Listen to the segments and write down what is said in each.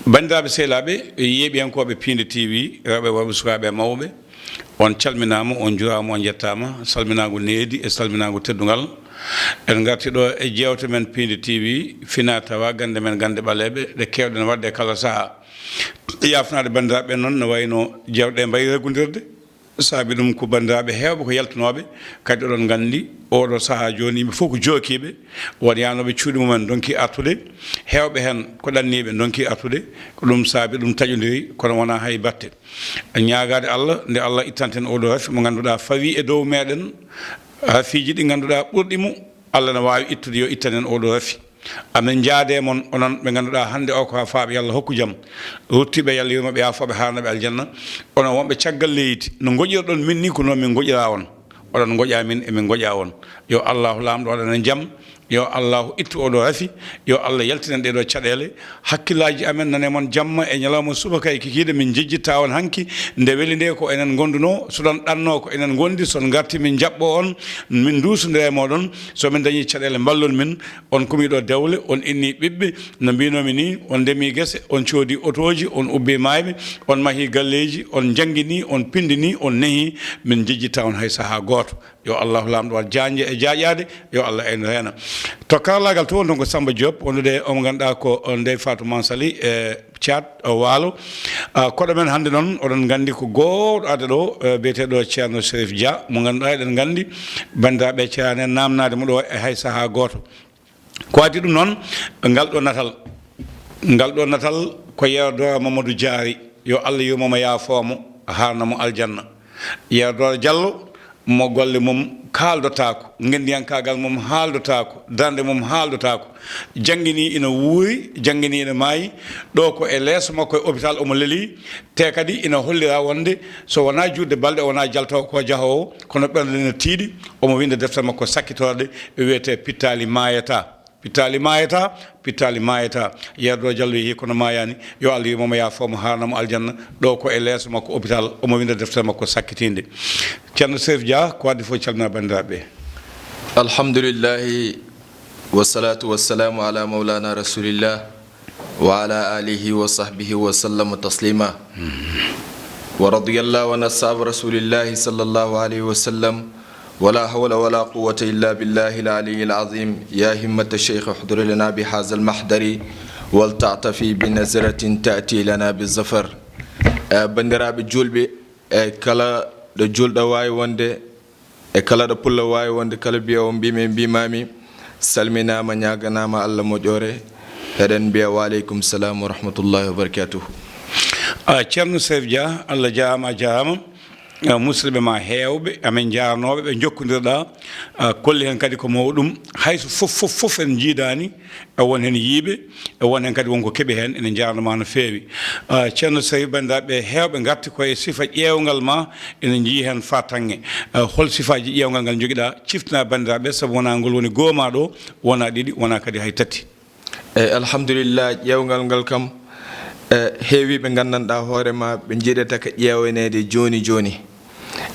bandiraɓe sehlaɓe yeeɓiyankoɓe Pinde TV rewɓe worɓe sukaɓe mawɓe on calminama on jurama on jettama salminago needi e salminago teddugal en garti ɗo e jewte men Pinde TV fina tawa gande men gande ɓaleɓe ɗe kewɗen wadde kala saaha yafnade bandiraɓe noon no wayno jewɗe mbayi reggodirde saabi ɗum ko bandiraɓe hewɓe ko yaltunoɓe kadi oɗon gandi oɗo saaha joni yimɓe fof ko jookiɓe won yanoɓe cuuɗi mumen donki artude hewɓe hen ko ɗanniɓe donki artude ko ɗum saabi ɗum taƴodiri kono wona hay batte ñagade Allah nde Allah ittanten oɗo rafi mo ganduɗa fawi e dow meɗen rafiji ɗi ganduɗa ɓurɗimo Allah ne wawi ittude yo ittanen oɗo rafi amen jaade mon onon ɓe ganduɗa hande o ko ha faaɓe Yallah hokku jaam ruttiɓe Yallah yurmaɓe yafoɓe harnaɓe aljanna onon wonɓe caggal leydi no goƴirɗon min ni ko noon min goƴira on oɗon goƴa min emin goƴa on yo Allahu lamɗo waɗanen jaam yo Allahu ittu oɗo rafi yo Allah yaltinen ɗeɗo caɗele hakkillaji amen nane mon jamma e ñalawma suba kay kikiɗe min jejjitta on hanki nde weeli nde ko enen gonduno soɗon ɗanno ko enen gondi son garti min jaɓɓo on min dusodira e moɗon somin dañi caɗele ballon min on komiɗo dewle on inni ɓiɓɓe no mbinomi ni on ndemi guese on coodi otoji on ubbi mayɓe on mahi galleji on jangguini on pindini on neehi min jejjitta on hay saaha goto yo Allahu lamɗo wat jañde e jaƴade yo Allah ayno hena to karallagal to donc Samba Diop onude omo ganduɗa ko Ndeye Fatou Mansali e Thiat Waalo koɗo men hande noon oɗon gandi ko gowɗo ade ɗo biyeteɗo ceerno Chérif Dia mo ganduɗa eɗen gandi bandiraɓe ceerno en namnade mo ɗo e hay saaha goto ko adi ɗum noon ngal ɗo natal ko yewdo Mamadou Diary yo Allah yurmomo yaafomo harnamo aljanna yewdo Diallo mo golle mum kaaldotako gendiyankagal mum haaldotako dande mum haaldotako jangguini ina wuuri jangguini ina maayi ɗo ko e leeso makko e hôpital omo leeli te kadi ina hollira wonde so wona juurde balɗe wona jaltaw ko jahowo kono ɓernde ne tiiɗi omo winda deftere makko sakkitorde wiyete pittali mayata yerdo Diallo yi kono mayani yo Allah yimomo yafomo harnamo aljanna ɗo ko e leeso makko hôpital omo winda deftere makko sakkitinde ceerno Chérif Dia ko wadde fof calmina bandiraɓe alhamdulillahi wassalatu wassalamu ala maulana rasulillah wa ala alihi wa sahbihi wa sallama taslima wa radiyallahu an ashab rasulillahi sallallahu alayhi wa sallam ولا حول ولا قوة إلا بالله العلي العظيم يا همة الشيخ احضر لنا بهذا المحضر ولتعطفي بنظرة تأتي لنا بالظفر بندرا بجولبي كلا دجول دواي وند كلا دبول واي وند كلا بيوم بيمين بيمامي سلمنا من يعنا ما الله مجوري هدن بيا وعليكم السلام ورحمة الله وبركاته ceerno Chérif Dia Allah jaama musidɓe ma hewɓe amen jarnoɓe ɓe jokkodirɗa kolli hen kadi ko mawɗum hayso fof en jiidani e won hen yiiɓe e won hen kadi wonko keeɓi hen ene jarnoma no feewi ceerno Chérif bandiraɓe hewɓe garti koye sifa ƴewgal ma ene jii hen fatange hol sifaji ƴewgal ngal joguiɗa ciftina bandiraɓe saabu wona ngol woni gooma ɗo wona ɗiɗi wona kadi hay tati alhamdulillah ƴewgal ngal kam heewi ɓe gandanɗa hoorema ɓe jiiɗata ka ƴewenede joni joni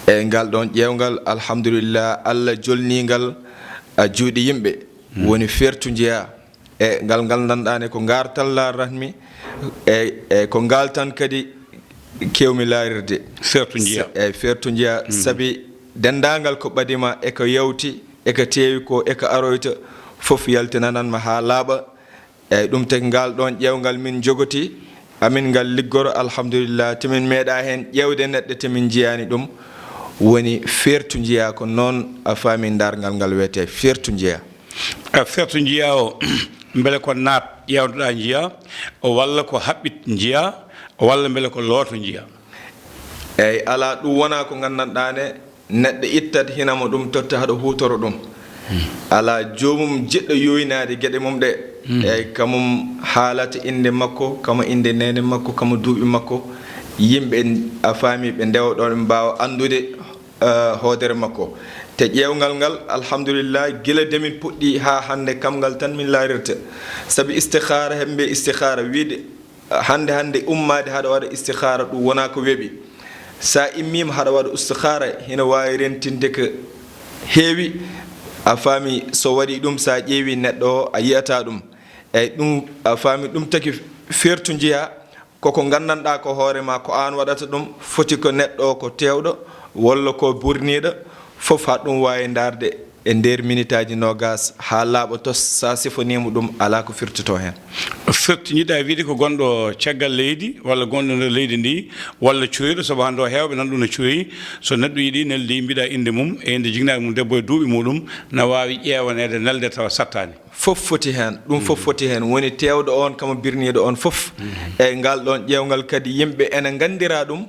e ngal ɗon ƴewgal alhamdulillah Allah jolningal juuɗe yimɓe woni fertu jeeya e ngal gandanɗane ko gartal laratmi e ko ngal tan kadi kewmi larirde fertu jeeya saabi dendagal ko ɓadima e ko yewti e ko teewi ko e ko aroyta foof yaltinananma ha laaɓa eyyi ɗum tagi ngal ɗon ƴewgal min jogoti amin ngal liggoro alhamdulillah temin meeɗa hen ƴewde neɗɗo temin jiyani ɗum woni fertu jiya ko noon a faami dargal ngal wiyete fertu jiya fertu jiya o beele ko naat ƴewdoɗa jiya walla ko haɓɓit jiya walla beele ko looto jiya eyyi ala ɗum wona ko gandanɗane neɗɗo ittat hinamo ɗum totta haɗo hutoro ɗum ala jomum jiɗɗo yoynade gueɗe mum ɗe eyyi kamum haalata inde makko kamo inde nene makko kamo duuɓi makko yimɓe a faami ɓe ndewɗon ɓe mbawa andude hoodere makko te ƴewgal ngal alhamdulillah gila demin puɗɗi ha hande kam ngal tan min laarirta saabi istikhara hemɓe istikhara wiide hande ummade haɗa waɗa istikhara ɗum wona ko weeɓi sa immima haɗa waɗa istikhara hina wawi rentinde ko heewi a faami so waɗi ɗum sa ƴeewi neɗɗo o a yiyata ɗum eyyi ɗum a faami ɗum taki fertu jiya koko gandanɗa ko hoorema ko an waɗata ɗum foti ko neɗɗo ko tewɗo walla ko burniɗo fof ha ɗum wawi darde e nder minute aji nogas ha laaɓa tos sa sifonima ɗum ala ko firtoto hen firtiñiɗa wiide ko gonɗo caggal leydi walla gonɗo nder leydi ndi walla coyɗo saabu hande o hewɓe nan ɗum no coyi so neɗɗo yiiɗi nelde mbiɗa inde mum e inde jignaɓe mum debbo e duuɓi muɗum na wawi ƴewanede nelde tawa sattani fof foti hen ɗum fof foti hen woni tewɗo on kamo birniɗo on fof e ngal ɗon ƴewgal kadi yimɓe ene gandira ɗum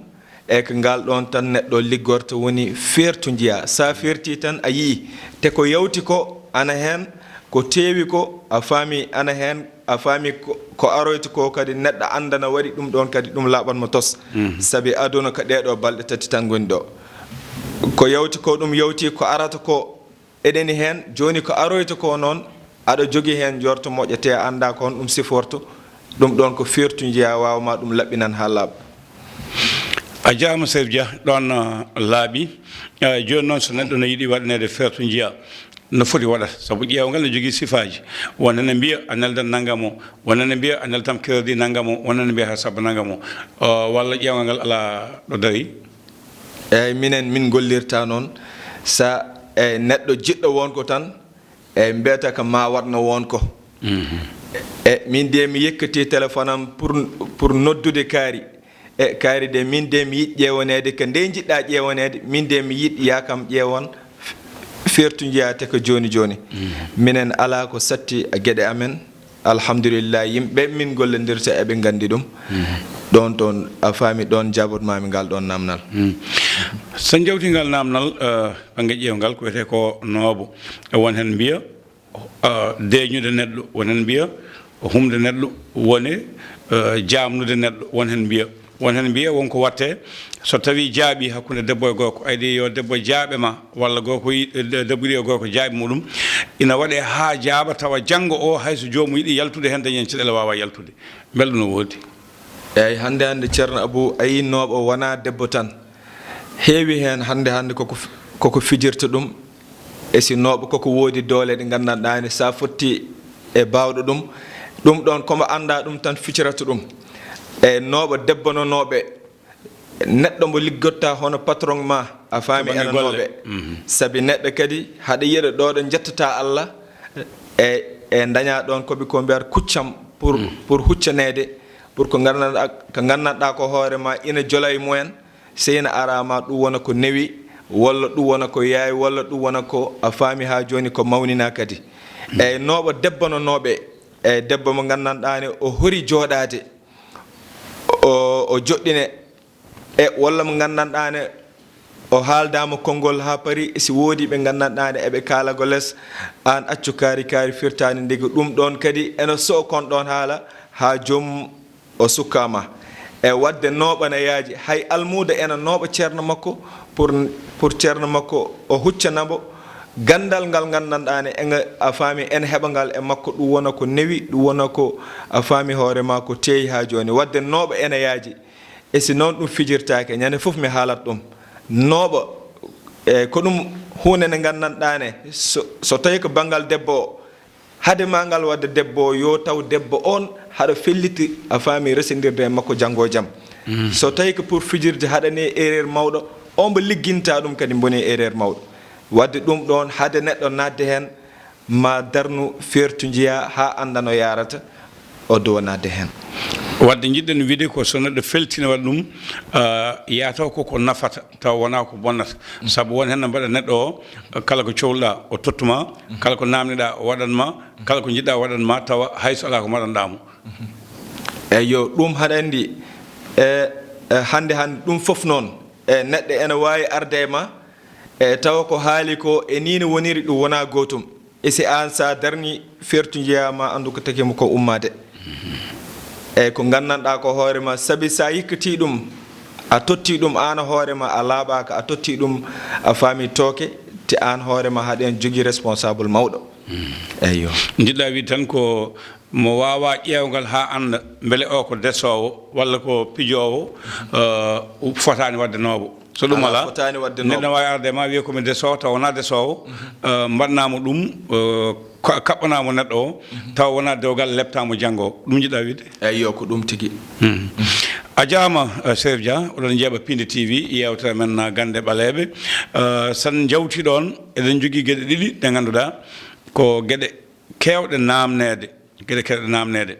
e ko ngal ɗon tan neɗɗo liggorto woni fertu jiya sa ferti tan a yii te ko yawti ko ana hen ko teewi ko a faami ana hen a faami ko aroyta ko kadi neɗɗo andana waɗi ɗum ɗon kadi ɗum laaɓanmo tos saabi aduna ko ɗeɗo balɗe tati tan goni ɗo ko yawti ko ɗum yawti ko arata ko eɗeni hen joni ko aroyta ko noon aɗa jogui hen jorto moƴƴete anda ko hon ɗum siforto ɗum ɗon ko fertu jiya wawma ɗum laɓɓinan ha laaɓa a jarama Saydou Dia ɗon laaɓi joni noon so neɗɗo no yiiɗi waɗanede fertu jiya no foti waɗata saabu ƴeewgal ne jogui sifaji wonane mbiya a neldan naggam o wonane mbiya a neltam crédit naggam o wonane mbiya ha sabba naggam o walla ƴeewgal ngal ala ɗo dari eyyi minen min gollirta noon sa neɗɗo jiɗɗo wonko tan eyyi mbiyata ko ma watno wonko e min de mi yekkati téléphone am pour noddude kaari e kaari de min de mi yiɗ ƴeewanede ko nde jiɗɗa ƴeewanede min de mi yiɗ yakam ƴeewon fertu jeyate ko joni joni minen ala ko satti gueɗe amen alhamdulillah yimɓe min gollodirta eɓe gandi ɗum ɗon toon a faami ɗon jabotmami ngal ɗon namnal so jawtingal namnal banggue ƴeewgal ko wiyete ko noobo won hen mbiya deñude neɗɗo won hen mbiya humde neɗɗo wone jamnude neɗɗo won hen mbiya wonko watte so tawi jaaɓi hakkude debbo e gorko ayde yo debbo jaaɓe ma walla gorko debbo yiɗi e gorko jaaɓe muɗum ina waɗe ha jaaɓa tawa janggo o hayso jomum yiɗi yaltude hen dañen caɗele wawa yaltude belɗo no woodi eyyi hande ceerno Abou a yinnoɓo wona debbo tan heewi hen hande koko fijirta ɗum e si nooɓo koko woodi doole ɗe gandanɗani sa fotti e bawɗo ɗum ɗon komo anda ɗum tan ficirata ɗum e nooɓo debbo no nooɓe neɗɗo mo liggotta hono patron ma a faami ene nooɓe saabi neɗɗo kadi haɗa yiiɗa ɗo ɗo jettata Allah e daña ɗon koɓe ko mbiyata kuccam pour huccanede pour ko gandanɗa ko hoorema ina jola e mumen seyna arama ɗum wona ko newi walla ɗum wona ko yaawi walla ɗum wona ko a faami ha joni ko mawnina kadi eyyi nooɓo debbo no nooɓe e debbo mo gandanɗani o hori jooɗade o joɗɗine e walla mo gandanɗane o haaldama konngol ha paari si woodi ɓe gandanɗane eɓe kaalago less an accu kaari firtani ndigi ɗum ɗon kadi ene soo kon ɗon haala ha joomum o sukkama e wadde nooɓana yaaji hay almuda ena nooɓa ceerno makko pour ceerno makko o huccanamo gandal ngal gandanɗane a faami en heɓa ngal e makko ɗum wona ko newi ɗum wona ko a faami hoorema ko teeyi ha joni wadde nooɓa ene yaaji e si noon ɗum fijirtake ñande foof mi haalat ɗum nooɓa e ko ɗum hunde nde gandanɗane so tawi ko banggal debbo o hade ma ngal wadde debbo o yo taw debbo on haɗa felliti a faami residirde e makko janggo jaam so tawi ko pour fijirde haɗani erreur mawɗo on mbo ligginta ɗum kadi boni erreur mawɗo wadde ɗum ɗon hade neɗɗo nadde hen ma darnu fertu jiya ha anda no yarata o dowa nadde hen wadde jiɗɗen wiide ko so neɗɗo feltina waɗa ɗum yataw koko nafata taw wona ko bonnata saabu won hen no mbaɗa neɗɗo o kala ko cohluɗa o tottuma kala ko namdiɗa o waɗanma kala ko jiɗɗa waɗanma tawa hayso ala ko maɗanɗamo eyyo ɗum haɗa andi hande ɗum foof noon e neɗɗo ene wawi arde e ma e tawa ko haali ko e ni no woniri ɗum wona gotum e si an sa darni fertu jeyama andu ko takimo ko ummade e ko gandanɗa ko hoorema saabi sa yikkati ɗum a totti ɗum an hoorema a laaɓaka a totti ɗum a faami tooke te an hoorema haɗen jogui responsable mawɗo eyyo jiɗɗa wiide tan ko mo wawa ƴeewgal ha anda beele o ko desowo walla ko pijowo fotani wadde nooɓo so ɗum ala neɗɗo wawi arde ma wiye komi desowo taw wona desowo mbaɗnamo ɗum kaɓɓanamo neɗɗo o taw wona dewgal leptamo janggo ɗum jiɗɗa wiide eyyo ko ɗum tigui a jaama Chérif Dia oɗon jeeɓa Pinde TV yewtere men gande ɓaleɓe san jawti ɗon eɗen jogui gueɗe ɗiɗi ɗe ganduɗa ko gueɗe kewɗe namnede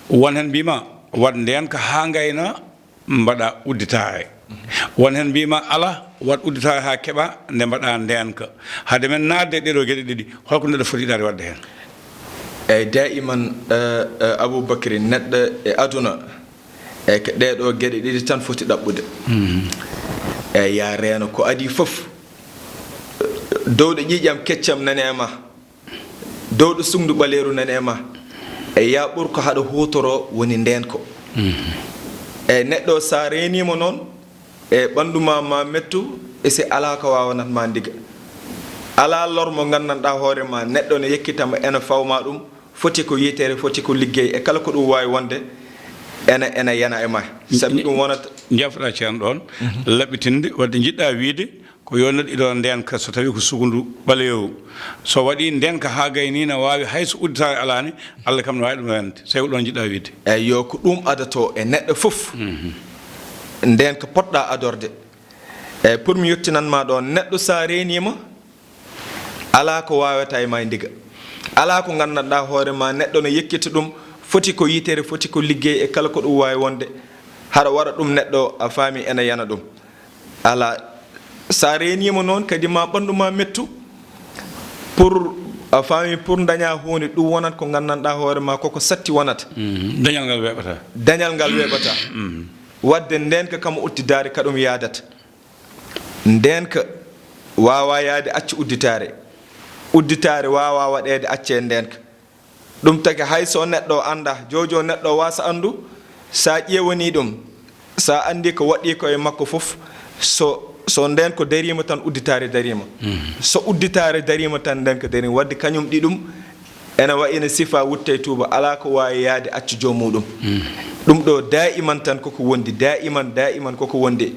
won hen mbima wat ndenka ha gayna mbaɗa udditare won hen mbima ala wat udditare ha keeɓa nde mbaɗa ndenka hade men nadde ɗeɗo gueɗe ɗiɗi holko neɗɗo foti yiɗade wadde hen eyyi daiman Aboubacry neɗɗo e aduna eyyi ko ɗeɗo gueɗe ɗiɗi tan foti ɗaɓɓude eyyi ya reeno ko adi foof dowɗo ƴiƴam keccam nane e ma dowɗo sungdu ɓaleeru nane e ma e ya ɓuur ko haɗa hutoro woni ndenko e neɗɗo sa renima noon e ɓanduma ma mettu e si ala ko wawanatma ndiga ala lor mo gandanɗa hoorema neɗɗo ne yekkitama ene fawma ɗum foti ko yitere foti ko liggey e kala ko ɗum wawi wonde ene yana e ma sabi ɗum wonata jafɗa ceerno ɗon laɓɓitinde wadde jiɗɗa wiide ko yo neɗɗo iɗo ndenka so tawi ko sugundu ɓaleeru so waɗi ndenka ha gayni ne wawi hayso udditare alani Allah kam ne wawi ɗum rende so tawi ɗon jiɗɗa wiide eyyi yo ko ɗum adato e neɗɗo foof ndenka poɗɗa adorde eyyi pour mi yettinanma ɗon neɗɗo sa renima ala ko wawata e ma ndiga ala ko gandanɗa hoorema neɗɗo ne yekkita ɗum foti ko yitere foti ko liggey e kala ko ɗum wawi wonde haɗa waɗa ɗum neɗɗo a faami ene yana ɗum ala sa renima noon kadi ma ɓanduma mettu pour a faami pour daña hunde ɗum wonat ko gandanɗa hoorema koko satti wonata dañal ngal weeɓata wadde ndenka kam uddidare kaɗum yadata ndenka wawa yaade acca udditare wawa waɗede acce ndenka ɗum taki hayso neɗɗo anda jojo neɗɗo wasa andu sa ƴewani ɗum sa andi ko waɗi ko e makko foof so nden ko darima tan udditare darima so udditare darima tan nden ko darima wadde kañum ɗi ɗum ene wayino sifa wutte tuuba ala ko wawi yaade accu jomuɗum ɗum ɗo daiman tan koko wondi daiman koko wondi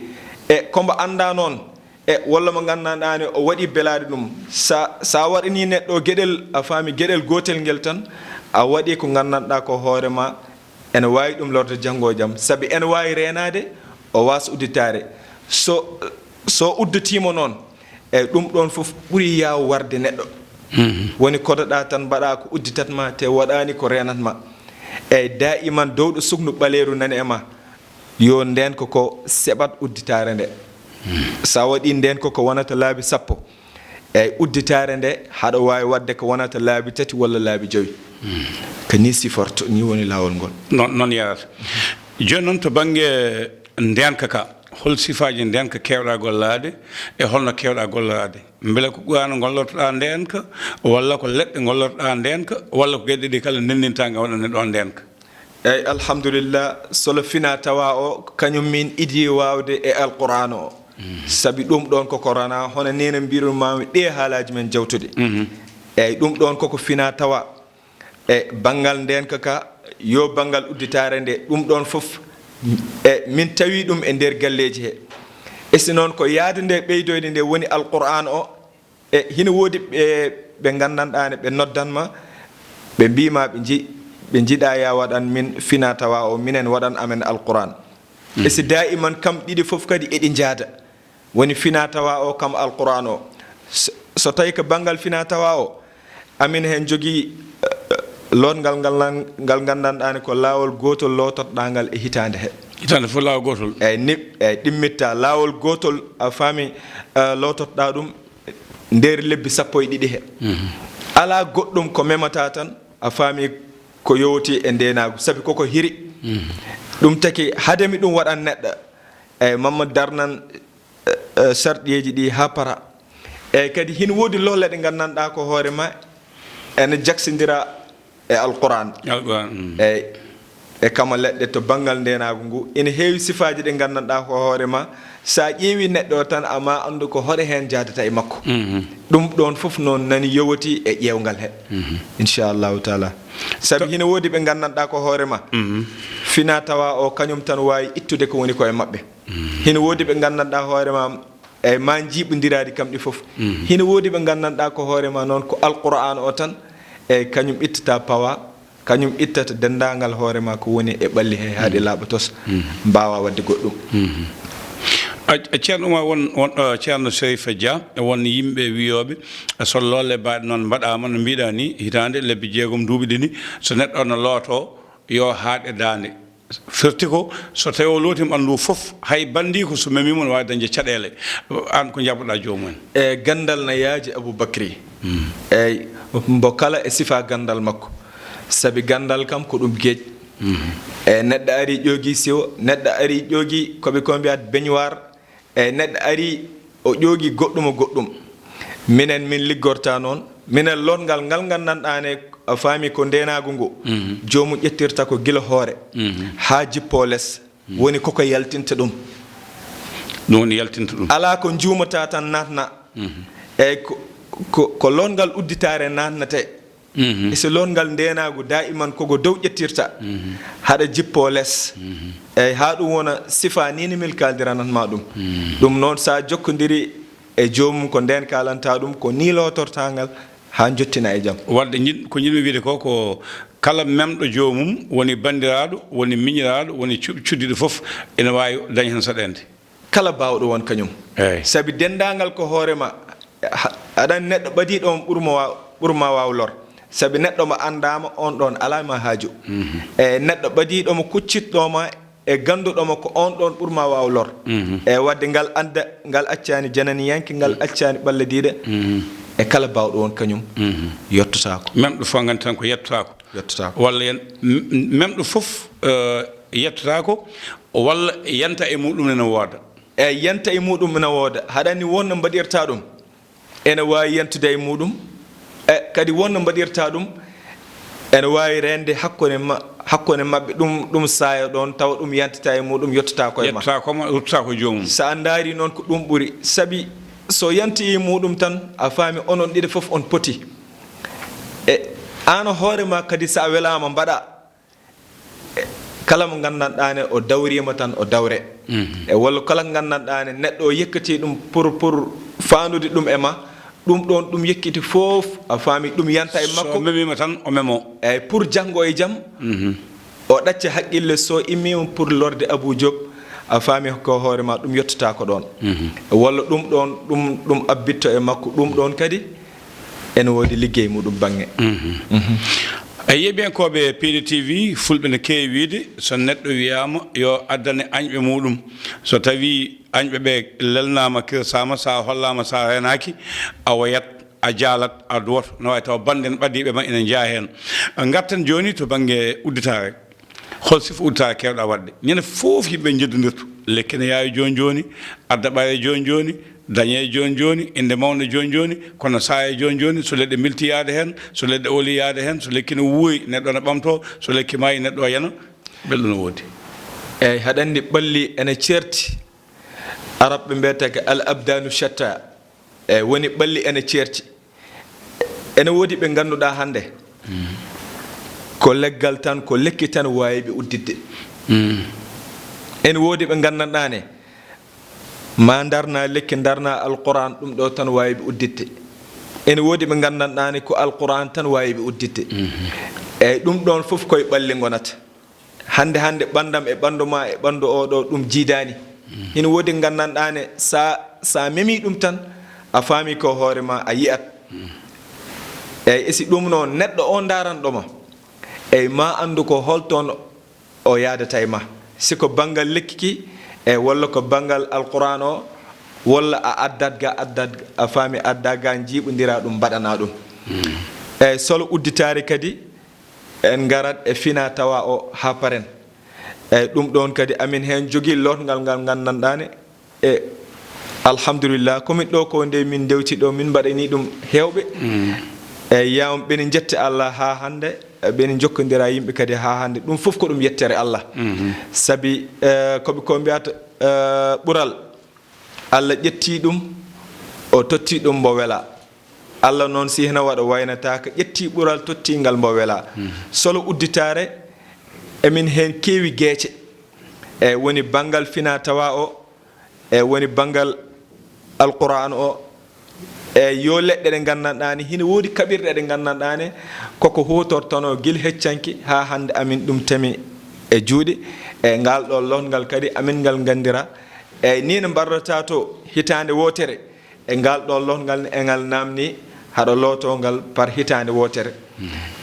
e kombo anda noon e walla mo gandanɗani o waɗi belade ɗum sa waɗani neɗɗo gueɗel a faami gueɗel gotel ngel tan a waɗi ko gandanɗa ko hoorema ene wawi ɗum lorde janggo jaam saabi ene wawi renade o wasa udditare so udditima noon eyyi ɗum ɗon foof ɓuuri yaw warde neɗɗo woni kodoɗa tan mbaɗa ko udditatma te waɗani ko renatma eyyi daiman dowɗo suknu ɓaleeru nani e ma yo nden ko seɓat udditare nde sa waɗi nden ko wonata laabi 10 eyyi udditare nde haɗa wawi wadde ko wonata laabi 3 walla laabi 5 ko ni siforto ni woni lawol ngol noon yarata joni noon to banggue ndenka ka hol sifaji ndenka kewɗa gollade e holno kewɗa gollade beele ko ɓuurano gollortoɗa ndenka walla ko leɗɗe gollortoɗa ndenka walla ko gueɗe ɗi kala ndendinta ga waɗane ɗon ndenka eyyi alhamdulillah solo fina tawa o kañum min idi wawde e alqur'an o sabi ɗum ɗon koko rana hono nene mbirumami ɗe haalaji men jawtude eyyi ɗum ɗon koko fina tawa e banggal ndenka ka yo banggal udditare nde ɗum ɗon foof e min tawi ɗum e nder galleji he e si noon ko yaade nde ɓeydoyde nde woni alqur'an o e hina woodi ɓe gandanɗane ɓe noddanma ɓe mbima ɓe jiiɗa ya waɗan min fina tawa o minen waɗan amen alqur'an e si daiman kam ɗiɗi foof kadi eɗi jaada woni fina tawa o kam alqur'an o so tawi ko banggal fina tawa o amin hen jogui lotgal ngal gandanɗani ko lawol gotol lototɗa ngal e hitande fof lawol gotol eyyi ɗimmitta lawol gotol a faami lototɗa ɗum nder lebbi 12 he ala goɗɗum ko memata tan a faami ko yowti e ndenago saabi koko hiri ɗum taki hademi ɗum waɗan neɗɗo eyyi Mamadou darnan sarɗieji ɗi ha para eyyi kadi hina woodi lohle ɗe gandanɗa ko hoorema ene jaksidira e alquran eyyi e kama leɗɗe to banggal ndenago ngu ene heewi sifaji ɗe gandanɗa ko hoorema sa ƴeewi neɗɗo tan ama andu ko hoɗe hen jadata e makko ɗum ɗon foof noon nani yowoti e ƴewgal he inchallahu taala sabi hina woodi ɓe gandanɗa ko hoorema fina tawa o kañum tan wawi ittude ko woni koye mabɓe hina woodi ɓe gandanɗa hoorema e ma jiiɓodiradi kam ɗi foof hina woodi ɓe gandanɗa ko hoorema noon ko alqur'an o tan e kañum ittata pawa kañum ittata dendagal hoore ma ko woni e ɓalli he haade laaɓa tos mbawa wadde goɗɗum ceerno ma won ceerno Serifa Dia won yimɓe wiyoɓe so lolle mbaɗe noon mbaɗama no mbiɗa ni hitande lebbi 6 duuɓi ɗini so neɗɗo no looto yo haaɗe dande firti ko so tawi o lootima ɓanndu fof hay bandi ko so memimo no wawi dañde caɗele an ko jaɓɓoɗa joomum en e gandal no yaaji Aboubacry eyyi mbo kala e sifa gandal makko sabi gandal kam ko ɗum gueeƴ e neɗɗo ari ƴoogi siwo neɗɗo ari ƴoogi koɓe ko mbiyat beignoir e neɗɗo ari o ƴoogi goɗɗum minen min liggorta noon minen lotngal ngal gandanɗane a faami ko ndenagu ngu jomum ƴettirta ko gila hoore ha jippo less woni koko yaltinta ɗum woni yaltinta ɗum ala ko juumata tan natna eyyi ko lotngal udditare natnate e so lotngal ndenagu daiman koko dow ƴettirta haɗa jippo less eyyi ha ɗum wona sifa ni mil kaldiranatma ɗum noon sa jokkodiri e jomum ko nden kalanta ɗum ko ni lotortagal ha jottina e jaam wadde ko jiɗmi wiide ko kala memɗo jomum woni bandiraɗo woni miñiraɗo woni cuddiɗo foof ene wawi daña hen saɗede kala bawɗo won kañum eyyi saabi dendagal ko hoorema aɗan neɗɗo ɓadiɗo on ɓurma waw lor saabi neɗɗo mo andama on ɗon alama haaju e neɗɗo ɓadiɗomo kuccitɗoma e ganduɗomo ko on ɗon ɓurma waw lor e wadde ngal accani jananiyanke ngal accani ɓalladiɗe e kala bawɗo won kañum yettotako memɗo fof gandi tan ko yettotako walla yen memɗo fof yettotako walla yanta e muɗum ene wooda e yanta e muɗum ene wooda haɗanni wonno mbaɗirta ɗum ene wawi yentude e muɗum e kadi wonno mbaɗirta ɗum ene wawi rende hakkude mabɓe ɗum saya ɗon tawa ɗum yantata e muɗum yettota koye ma ruttata ko jomum sa daari noon ko ɗum ɓuuri saabi so yanti e muɗum tan a faami onon ɗiɗi fof on poti e an hoorema kadi sa welama mbaɗa kala mo gandanɗane o dawrima tan o dawre e walla kala gandanɗane neɗɗo o yekkati ɗum pour fandude ɗum e ma ɗum ɗon ɗum yekkiti fof a faami ɗum yanta e makko so memima tan o memo eyyi pour janggo e jaam o ɗacca haqqille so immima pour lorde Abou Diop a faami ko hoorema ɗum yettota ko ɗon walla ɗum ɗon ɗum abbitto e makko ɗum ɗon kadi ene woodi liggey muɗum bange yeɓiyankoɓe PDTV fulɓe ne keewi wiide so neɗɗo wiyama yo addane añɓe muɗum so tawi añɓe ɓe lelnama kirsama sa hollama sa renaki a woyat a jaalat a duwoto no wawi taw bande en ɓadiɓe ma ene jaa hen garten joni to banggue udditare hol sifa udditare kewɗa wadde ñande foof yimɓe jeddodirtu lekki ne yaawi joni adda ɓaye joni dañe joni inde mawde joni kono saaya joni so leɗɗe milti yaade hen so leɗɗe oli yaade hen so lekki ne wuoyi neɗɗo ne ɓamto so lekki maayi neɗɗo o yana belɗo no woodi eyyi haɗanni ɓalli ene certi arab ɓe mbiyata ko al abdanu shatta eyyi woni ɓalli ene certi ene woodi ɓe ganduɗa hande ko leggal tan ko lekki tan wawiɓe uddidde ene woodi ɓe gandanɗane ma darna lekki darna alquran ɗum ɗo tan wawiɓe uddidde ene woodi ɓe gandanɗane ko alquran tan wawiɓe uddidde eyyi ɗum ɗon foof koye ɓalli gonata hande ɓandam e ɓandu ma e ɓandu oɗo ɗum jiidani ene woodi gandanɗane sa memi ɗum tan a faami ko hoorema a yiyat eyyi esi ɗum noon neɗɗo o daranɗoma eyyi ma andu ko holton o yadata e ma siko banggal lekki ki e walla ko banggal alquran o walla a addat a faami adda ga jiiɓodira ɗum mbaɗana ɗum eyyi solo udditare kadi en garat e fina tawa o ha paren eyyi ɗum ɗon kadi amin hen jogui lotgal ngal gandanɗane e alhamdulillah komin ɗo ko nde min dewti ɗo min mbaɗani ɗum hewɓe eyyi yawon ɓeni jette Allah ha hande ɓeni jokkodira yimɓe kadi ha hande ɗum foof ko ɗum yettere Allah saabi koɓe ko mbiyata ɓuural Allah ƴetti ɗum o totti ɗum mbo wela Allah noon si hena waɗa waynataka ƴetti ɓuural tottingal mbo wela solo udditare emin hen keewi gueece e woni banggal fina tawa o e woni banggal alquran o yo leɗɗe ɗe gandanɗani hina woodi kaɓirɗe ɗe gandanɗane koko hutortono guil heccanki ha hande amin ɗum temi e juuɗe ngal ɗo longal kadi amin ngal gandira ni no mbarrata to hitande wotere ngal ɗo longal ngal namni haɗa lotongal par hitande wotere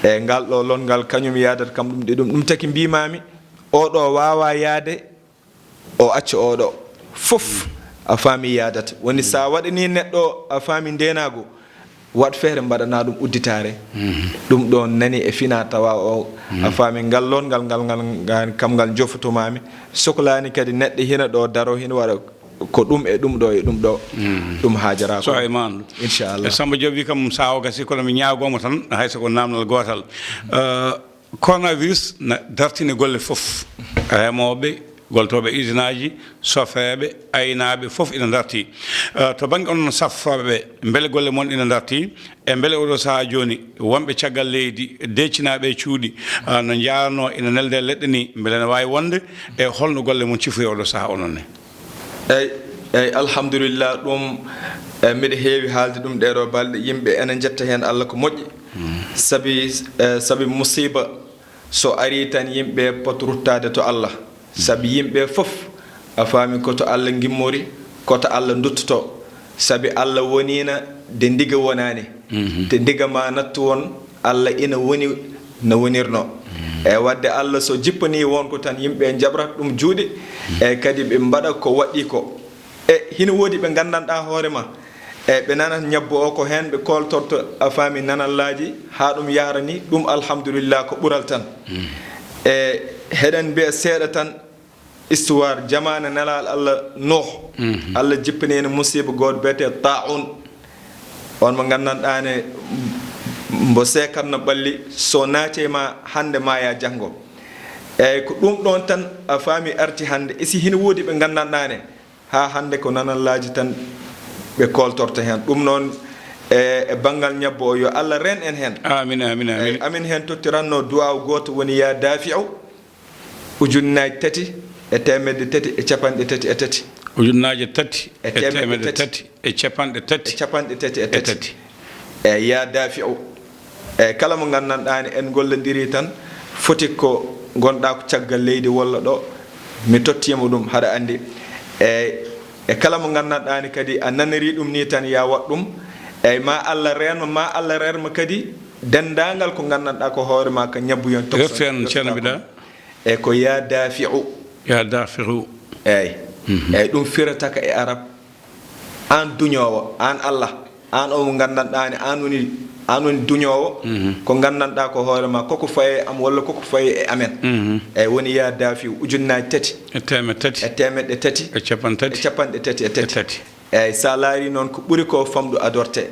ngal ɗo longal kañum yadata kam ɗum ɗi ɗum taki mbimami oɗo wawa yaade o acca oɗo fof a faami yadata woni sa waɗani neɗɗo a faami ndenago wat feere mbaɗana ɗum udditare ɗum ɗon nani e fina tawa o a faami ngal longal ngal kam ngal jofotomami sohlani kadi neɗɗo hina ɗo daro hina waɗa ko ɗum e ɗum ɗo e ɗum ɗo ɗum haajara so e man inchallah Samba Diop wi kam sawo gasi kono mi ñaagomo tan hayso ko namdal gotal coronavirus na dartini golle fof remoɓe goltoɓe usine aji sofeɓe aynaɓe fof ina darti to banggue onon saffoɓe beele golle moon ina darti e beele oɗo saaha joni wonɓe caggal leydi deccinaɓe cuuɗi no jarano ina nelde leɗɗe ni beele ne wawi wonde e holno golle mum cifoyi oɗo saaha ononne eyyi alhamdulillah ɗum mbiɗa heewi haalde ɗum ɗeɗo balɗe yimɓe enen jetta hen Allah ko moƴƴi sabi musiba so ari tan yimɓe pot ruttade to Allah sabi yimɓe fof a faami koto Allah gimmori koto Allah duttoto sabi Allah wonina de ndiga wonani te ndiga ma nattu won Allah ina woni no wonirno wadde Allah so jippani wonko tan yimɓe jabrat ɗum juuɗe kadi ɓe mbaɗa ko waɗi ko hina woodi ɓe gandanɗa hoorema ɓe nanat ñabbo o ko hen ɓe koltorto a faami nanallaji ha ɗum yarani ɗum alhamdulillah ko ɓural tan heɗen mbiya seeɗa tan histoire jamane nelal Allah Nuh Allah jippanino musiba goto biyete ta'un on mo gandanɗane mbo sekarno ɓalli so naate ma hande ma ya janggo ko ɗum ɗon tan a faami arti hande isi hina woodi ɓe gandanɗane ha hande ko nanallaji tan ɓe koltorto hen ɗum noon e banggal ñabbo o yo Allah ren en hen amin amin amin amin hen tottiranno duwaw goto woni ya dafi'u ujunnaji 3 e temedde 3 e capanɗe 3 e 3 ujunnaje 3 e temedde 3 e capanɗe 3 e capanɗe 3 e 3 e ya dafi'u e kala mo gandanɗani en gollodiri tan foti ko gonɗa ko caggal leydi walla ɗo mi tottima ɗum haɗa andi e kala mo gandanɗani kadi a naniri ɗum ni tan ya wat ɗum eyyi ma Allah rerma kadi dendagal ko gandanɗa ko hoorema ko ñabbuyon tofen ceernoɓiɗa e ko ya dafi'u eyyi eyyi ɗum firata ka e arab an duñowo an Allah an o mo gandanɗani an woni duñowo ko gandanɗa ko hoorema koko faye am walla koko faye e amen eyyi woni ya dafi'u ujunnaji 3 e temedde 3 e temedde 3 e capanɗe 3 e 3 eyyi sa laari noon ko ɓuuri ko famɗu adorte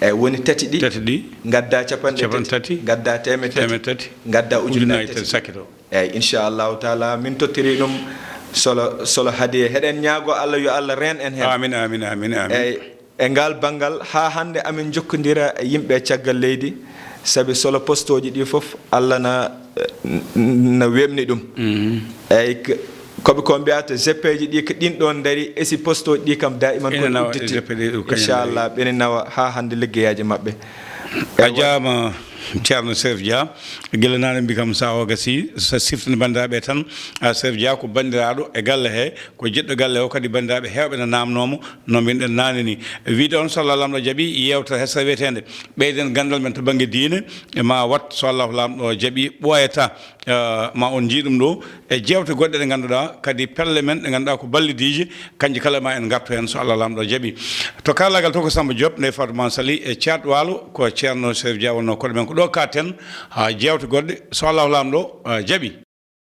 eyyi woni 3 ɗi gadda capanɗe 3 gadda temedde 3 gadda ujunnaji 3 sakito eyyi inchallahu taala min tottiri ɗum solo haadiye heɗen ñaago Allah yo Allah ren en hen amin amin amin amin eyyi e ngal banggal ha hande amin jokkodira e yimɓe caggal leydi sabi solo poste oji ɗi foof Allah na wemni ɗum eyyi koɓe ko mbiyata GP ji ɗi ko ɗin ɗon daari esi poste oji ɗi kam daiman ko udditti inchallah ɓene nawa ha hande liggeyaji mabɓe a jaama ceerno Serif Dia guila nane mbi kam sa o gasi so siftinde bandiraɓe tan Serif Dia ko bandiraɗo e galle he ko jiɗɗo galle o kadi bandiraɓe hewɓe ne namnomo no mbinoɗen nane ni wiide on so Allah lamɗo jaaɓi yewta hessa wiyetede ɓeyden gandal men to banggue diine ma wat so Allah lamɗo jaaɓi ɓoyata ma on jiiɗum ɗo e jewte goɗɗe ɗe ganduɗa kadi pelle men ɗe ganduɗa ko ballidiji kanƴe kala ma en gartu hen so Allah lamɗo jaaɓi to kalagal to ko Samba Diop nde Fatou Sali e Thiat Walo ko ceerno Serif Dia wonno koɗo men ko ɗo katen ha jewte goɗɗe so Allah lamɗo jaaɓi